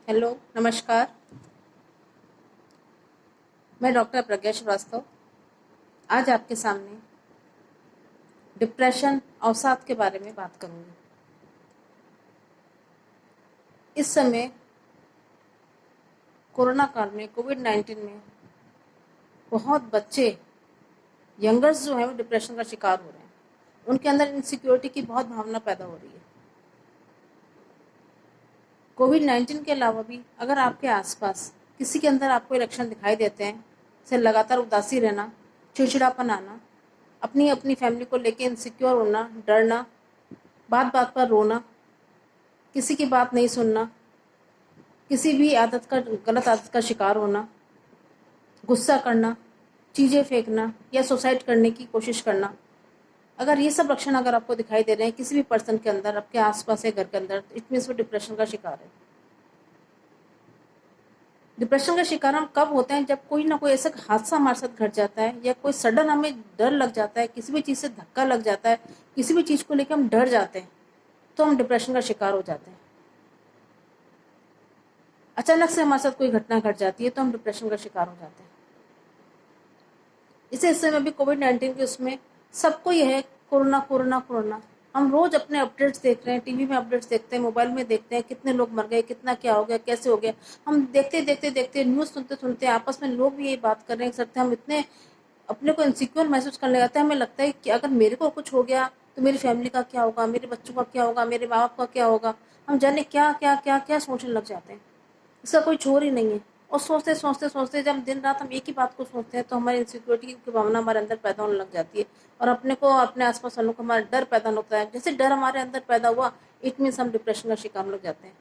Hello, नमस्कार। मैं doctor प्रज्ञा श्रीवास्तव आज आपके सामने डिप्रेशन अवसाद के बारे में बात करूंगी। इस समय कोरोना काल में कोविड-19 में बहुत बच्चे यंगर्स जो हैं वो डिप्रेशन का शिकार हो रहे हैं। उनके अंदर इनसिक्योरिटी की बहुत भावना पैदा हो रही है। कोविड-19 के अलावा भी अगर आपके आसपास किसी के अंदर आपको लक्षण दिखाई देते हैं, जैसे लगातार उदासी रहना, चिड़चिड़ापन आना, अपनी अपनी फैमिली को लेके इनसिक्योर होना, डरना, बात बात पर रोना, किसी की बात नहीं सुनना, किसी भी गलत आदत का शिकार होना, गुस्सा करना, चीज़ें फेंकना या सुसाइड करने की कोशिश करना, अगर ये सब लक्षण अगर आपको दिखाई दे रहे हैं किसी भी पर्सन के अंदर, आपके आसपास या घर के अंदर, इट मीन्स वो डिप्रेशन का शिकार है। डिप्रेशन का शिकार हम कब होते हैं? जब कोई ना कोई ऐसा हादसा हमारे साथ घट जाता है या कोई सडन हमें डर लग जाता है, किसी भी चीज़ से धक्का लग जाता है, किसी भी चीज़ को लेकर हम डर जाते हैं, तो हम डिप्रेशन का शिकार हो जाते हैं। अचानक से हमारे साथ कोई घटना घट जाती है तो हम डिप्रेशन का शिकार हो जाते हैं। इसी हिस्से में भी कोविड-19 के उसमें सबको यह है कोरोना कोरोना कोरोना। हम रोज अपने अपडेट्स देख रहे हैं, टीवी में अपडेट्स देखते हैं, मोबाइल में देखते हैं, कितने लोग मर गए, कितना क्या हो गया, कैसे हो गया। हम देखते देखते देखते न्यूज़ सुनते सुनते आपस में लोग भी यही बात कर रहे हैं सकते हम इतने अपने को इनसिक्योर महसूस करने लगते हैं। हमें लगता है कि अगर मेरे को कुछ हो गया तो मेरी फैमिली का क्या होगा, मेरे बच्चों का क्या होगा, मेरे माँ बाप का क्या होगा। हम जाने क्या क्या क्या क्या सोचने लग जाते हैं। इसका कोई छोर ही नहीं है। और सोचते सोचते सोचते जब दिन रात हम एक ही बात को सोचते हैं तो हमारी इनसिक्योरिटी की भावना हमारे अंदर पैदा होने लग जाती है और अपने को अपने आसपास वालों को हमारा डर पैदा होता है। जैसे डर हमारे अंदर पैदा हुआ, इट मीन्स हम डिप्रेशन का शिकार लग जाते हैं।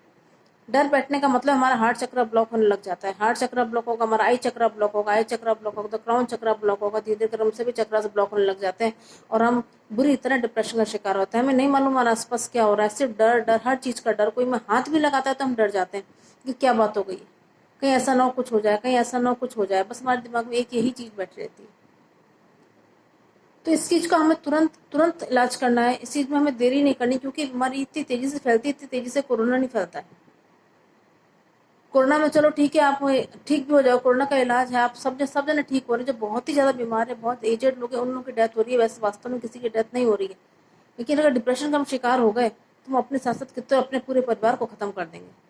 डर बैठने का मतलब हमारा हार्ट चक्र ब्लॉक होने लग जाता है। हार्ट चक्र ब्लॉक होगा, हमारा आई चक्र ब्लॉक होगा, आई चक्र ब्लॉक होगा तो क्राउन चक्र ब्लॉक होगा, धीरे धीरे क्रम से भी चक्र से ब्लॉक होने लग जाते हैं और हम बुरी तरह डिप्रेशन का शिकार होता है। हमें नहीं मालूम हमारे आसपास क्या हो रहा है, सिर्फ डर डर, हर चीज़ का डर। कोई में हाथ भी लगाता है तो हम डर जाते हैं कि क्या बात हो गई, कहीं ऐसा ना हो कुछ हो जाए, कहीं ऐसा ना हो कुछ हो जाए। बस हमारे दिमाग में एक यही चीज़ बैठी रहती है। तो इस चीज़ का हमें तुरंत तुरंत इलाज करना है। इस चीज़ में हमें देरी नहीं करनी क्योंकि बीमारी इतनी तेज़ी से फैलती है, इतनी तेज़ी से कोरोना नहीं फैलता है। कोरोना में चलो ठीक है, आप ठीक भी हो जाओ, कोरोना का इलाज है, आप सब जने ठीक हो रहे हैं। जो बहुत ही ज़्यादा बीमार है, बहुत एजेड लोग हैं, उन लोगों की डेथ हो रही है। वैसे वास्तव में किसी की डेथ नहीं हो रही है, लेकिन अगर डिप्रेशन का हम शिकार हो गए तो हम अपने साथ साथ कितने अपने पूरे परिवार को ख़त्म कर देंगे।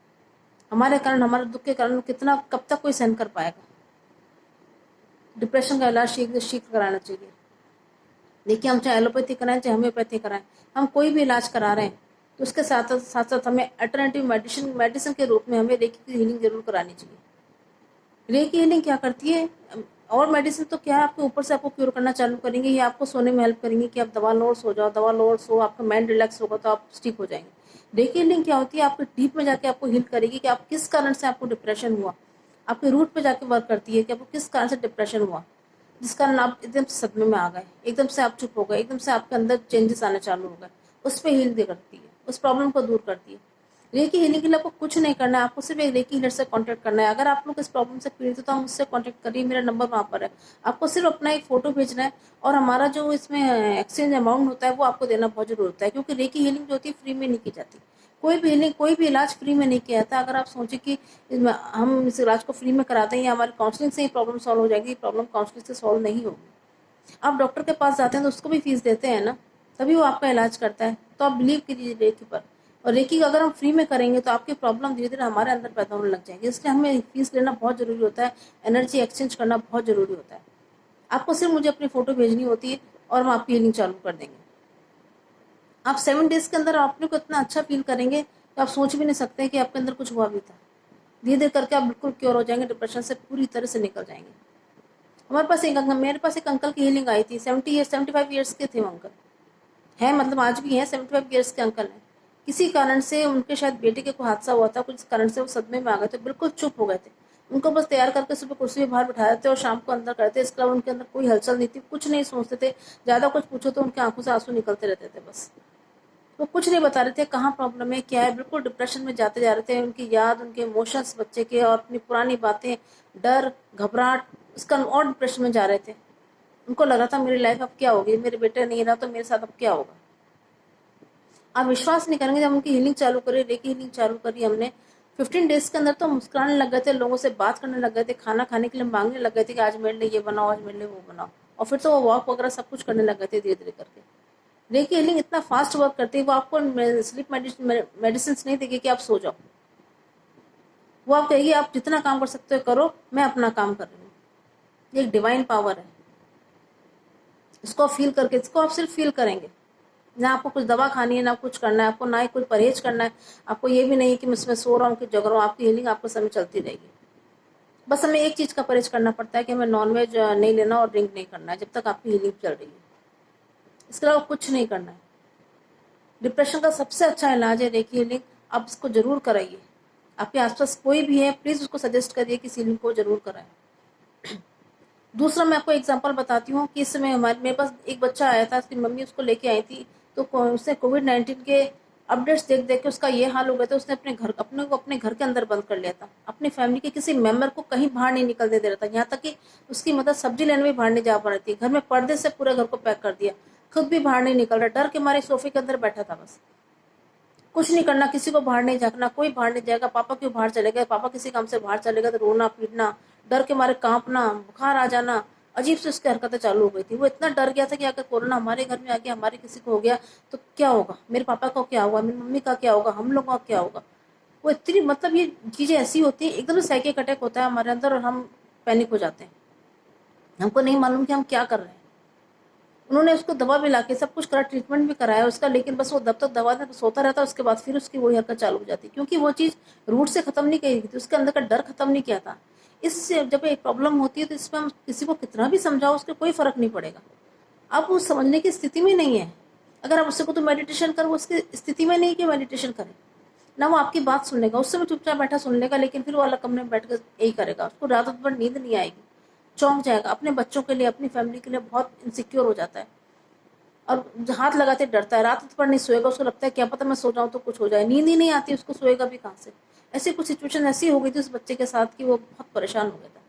हमारे कारण, हमारे दुख के कारण कितना कब तक कोई सहन कर पाएगा। डिप्रेशन का इलाज शीघ्र शीघ्र कराना चाहिए। देखिए, हम चाहे एलोपैथी कराएं चाहे होम्योपैथी कराएं, हम कोई भी इलाज करा रहे हैं तो उसके साथ साथ साथ हमें अल्टरनेटिव मेडिसिन मेडिसिन के रूप में हमें रेकी की हीलिंग जरूर करानी चाहिए। रेकी हीलिंग क्या करती है? और मेडिसिन तो क्या है, आपके ऊपर से आपको क्योर करना चालू करेंगे, ये आपको सोने में हेल्प करेंगे कि आप दवा लो और सो जाओ, दवा लो और सो, आपका माइंड रिलैक्स होगा तो आप ठीक हो जाएंगे। रेकी हीलिंग क्या होती है? आपके डीप में जाके आपको हील करेगी कि आप किस कारण से आपको डिप्रेशन हुआ। आपके रूट पे जाके वर्क करती है कि आपको किस कारण से डिप्रेशन हुआ, जिस कारण आप एकदम से सदमे में आ गए, एकदम से आप चुप हो गए, एकदम से आपके अंदर चेंजेस आने चालू हो गए। उस पर हील करती है, उस प्रॉब्लम को दूर करती है। रेकी हीलिंग के लिए आपको कुछ नहीं करना है, आपको सिर्फ एक रेकी हीलर से कांटेक्ट करना है। अगर आप लोग इस प्रॉब्लम से पीड़ित हो तो हम उससे कांटेक्ट करिए, मेरा नंबर वहाँ पर है। आपको सिर्फ अपना एक फोटो भेजना है और हमारा जो इसमें एक्सचेंज अमाउंट होता है वो आपको देना बहुत जरूरी होता है, क्योंकि रेकी हीलिंग जो होती है फ्री में नहीं की जाती। कोई भी हीलिंग, कोई भी इलाज फ्री में नहीं किया जाता। अगर आप सोचें कि हम इस इलाज को फ्री में कराते हैं या हमारी काउंसलिंग से ही प्रॉब्लम सॉल्व हो जाएगी, प्रॉब्लम काउंसलिंग से सॉल्व नहीं होगी। आप डॉक्टर के पास जाते हैं तो उसको भी फीस देते हैं ना, तभी वो आपका इलाज करता है। तो आप बिलीव कीजिए रेकी पर। और रेकी अगर हम फ्री में करेंगे तो आपकी प्रॉब्लम धीरे धीरे हमारे अंदर पैदा होने लग जाएगी। इसलिए हमें फीस लेना बहुत जरूरी होता है, एनर्जी एक्सचेंज करना बहुत जरूरी होता है। आपको सिर्फ मुझे अपनी फोटो भेजनी होती है और हम आपकी हीलिंग चालू कर देंगे। आप 7 डेज के अंदर अपने को इतना अच्छा फील करेंगे कि आप सोच भी नहीं सकते कि आपके अंदर कुछ हुआ भी था। धीरे धीरे करके आप बिल्कुल क्योर हो जाएंगे, डिप्रेशन से पूरी तरह से निकल जाएंगे। हमारे पास एक अंकल, मेरे पास एक अंकल की हीलिंग आई थी। 75 ईयर्स के थे वो अंकल, है मतलब आज भी हैं, 75 ईयर्स के अंकल हैं। किसी कारण से उनके शायद बेटे के कोई हादसा हुआ था, कुछ कारण से वो सदमे में आ गए थे, बिल्कुल चुप हो गए थे। उनको बस तैयार करके सुबह कुर्सी में बाहर बिठाते थे और शाम को अंदर करते। इसके अलावा उनके अंदर कोई हलचल नहीं थी, कुछ नहीं सोचते थे। ज्यादा कुछ पूछो तो उनकी आंखों से आंसू निकलते रहते थे। बस वो कुछ नहीं बता रहे थे कहाँ प्रॉब्लम है, क्या है। बिल्कुल डिप्रेशन में जाते जा रहे थे। उनकी याद, उनके इमोशंस बच्चे के और अपनी पुरानी बातें, डर, घबराहट, उसका और डिप्रेशन में जा रहे थे। उनको लग रहा था मेरी लाइफ अब क्या होगी, मेरे बेटे नहीं रहा तो मेरे साथ अब क्या होगा। आप विश्वास नहीं करेंगे, जब उनकी हीलिंग चालू करी, रेकी हीलिंग चालू करी हमने, 15 डेज के अंदर तो मुस्कुराने लग गए थे, लोगों से बात करने लग गए थे, खाना खाने के लिए मांगने लग गए थे कि आज मेरे लिए ये बनाओ, आज मेरे लिए वो बनाओ। और फिर तो वो वॉक वगैरह सब कुछ करने लग गए थे धीरे धीरे करके। रेकी हीलिंग इतना फास्ट वर्क करती है, वो आपको स्लीप मेडिसिन नहीं देगी कि आप सो जाओ। वो आप कहेगी आप जितना काम कर सकते हो करो, मैं अपना काम कर रही हूँ। ये एक डिवाइन पावर है। इसको फील करके, इसको आप सिर्फ फील करेंगे। ना आपको कुछ दवा खानी है, ना कुछ करना है आपको, ना ही कुछ परहेज करना है आपको। ये भी नहीं है कि मैं इसमें सो रहा हूँ कि जग रहा हूँ। आपकी हीलिंग आपको समय चलती रहेगी। बस हमें एक चीज़ का परहेज करना पड़ता है कि हमें नॉनवेज नहीं लेना और ड्रिंक नहीं करना है जब तक आपकी हीलिंग चल रही है। इसके अलावा कुछ नहीं करना है। डिप्रेशन का सबसे अच्छा इलाज है रेकी हीलिंग। आप इसको जरूर कराइए। आपके आसपास कोई भी है, प्लीज़ उसको सजेस्ट करिए कि हीलिंग को जरूर कराएं। दूसरा मैं आपको एग्जांपल बताती हूँ कि इस समय मेरे पास एक बच्चा आया था, उसकी मम्मी उसको लेके आई थी। तो उसने कोविड-19 के अपडेट्स देख देख के उसका ये हाल हो गया था। उसने अपने घर के अंदर बंद कर लिया था। अपनी फैमिली के किसी मेंबर को कहीं बाहर नहीं निकलने दे रहा था। यहाँ तक कि उसकी मदर सब्जी लेने भी बाहर नहीं जा पा रही थी। घर में पर्दे से पूरे घर को पैक कर दिया। खुद भी बाहर नहीं निकल रहा, डर के मारे सोफे के अंदर बैठा था बस। कुछ नहीं करना, किसी को बाहर नहीं झाँकना, कोई बाहर नहीं जाएगा। पापा क्यों बाहर चले गए, पापा किसी काम से बाहर चले गए तो रोना पीटना, डर के मारे कांपना, बुखार आ जाना, अजीब से उसकी हरकतें चालू हो गई थी। वो इतना डर गया था कि अगर कोरोना हमारे घर में आ गया, हमारे किसी को हो गया तो क्या होगा, मेरे पापा को क्या होगा, मेरी मम्मी का क्या होगा, हम लोगों का क्या होगा। वो इतनी, मतलब ये चीज़ें ऐसी होती हैं, एकदम से साइकिक अटैक होता है हमारे अंदर और हम पैनिक हो जाते हैं। हमको नहीं मालूम कि हम क्या कर रहे हैं। उन्होंने उसको दवा भी लाके सब कुछ करा, ट्रीटमेंट भी कराया उसका, लेकिन बस वो जब तक दवा दे सोता रहता, उसके बाद फिर उसकी वही हरकत चालू हो जाती, क्योंकि वो चीज़ रूट से खत्म नहीं की थी, उसके अंदर का डर खत्म नहीं किया था। इससे जब एक प्रॉब्लम होती है तो इसमें हम किसी को कितना भी समझाओ उसके कोई फर्क नहीं पड़ेगा। अब वो समझने की स्थिति में नहीं है। अगर आप उससे को तो मेडिटेशन कर, वो उसकी स्थिति में नहीं कि मेडिटेशन करे, ना वो आपकी बात सुन लेगा। उससे वो चुपचाप बैठा सुन लेगा, लेकिन फिर वो अलग कमरे में बैठ कर यही करेगा। उसको रात भर नींद नहीं आएगी, चौंक जाएगा। अपने बच्चों के लिए, अपनी फैमिली के लिए बहुत इनसिक्योर हो जाता है और हाथ लगाते डरता है। रात भर नहीं सोएगा, उसको लगता है क्या पता मैं सो जाऊं तो कुछ हो जाए। नींद ही नहीं आती उसको, सोएगा भी कहाँ से। ऐसी कुछ सिचुएशन ऐसी हो गई थी उस बच्चे के साथ कि वो बहुत परेशान हो गया था।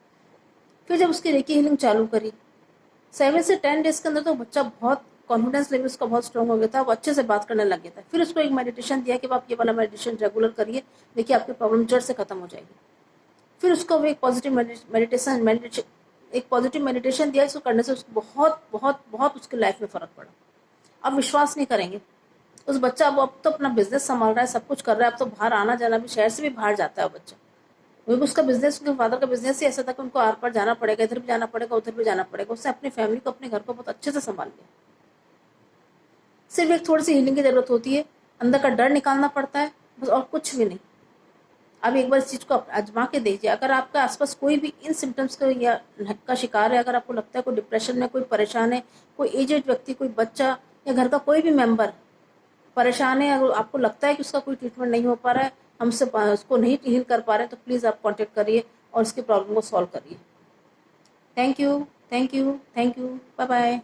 फिर जब उसकी रेकी हीलिंग चालू करी, 7 से 10 डेज के अंदर तो बच्चा बहुत, कॉन्फिडेंस लेवल उसका बहुत स्ट्रांग हो गया था। वो अच्छे से बात करने लग गया था। फिर उसको एक मेडिटेशन दिया कि आप ये वाला मेडिटेशन रेगुलर करिए, देखिए आपकी प्रॉब्लम जड़ से खत्म हो जाएगी। फिर उसको वो एक पॉजिटिव मेडिटेशन दिया। इसको करने से उसको बहुत बहुत बहुत उसकी लाइफ में फ़र्क पड़ा। आप विश्वास नहीं करेंगे, उस बच्चा अब तो अपना बिजनेस संभाल रहा है, सब कुछ कर रहा है। अब तो बाहर आना जाना भी, शहर से भी बाहर जाता है वो बच्चा। वो भी उसका बिजनेस, उनके फादर का बिजनेस ही ऐसा था कि उनको आर पार जाना पड़ेगा, इधर भी जाना पड़ेगा, उधर भी जाना पड़ेगा। उसने अपनी फैमिली को, अपने घर को बहुत अच्छे से संभाल लिया। सिर्फ एक थोड़ी सी हीलिंग की जरूरत होती है, अंदर का डर निकालना पड़ता है बस, और कुछ भी नहीं। अब एक बार इस चीज़ को आजमा के देखिए। अगर आपके आसपास कोई भी इन सिम्टम्स का या का शिकार है, अगर आपको लगता है कोई डिप्रेशन में, कोई परेशान है, कोई एजेड व्यक्ति, कोई बच्चा या घर का कोई भी मेंबर परेशान है, अगर आपको लगता है कि उसका कोई ट्रीटमेंट नहीं हो पा रहा है, हमसे उसको नहीं हील कर पा रहे हैं, तो प्लीज़ आप कांटेक्ट करिए और उसकी प्रॉब्लम को सॉल्व करिए। Thank you, thank you, thank you, bye bye.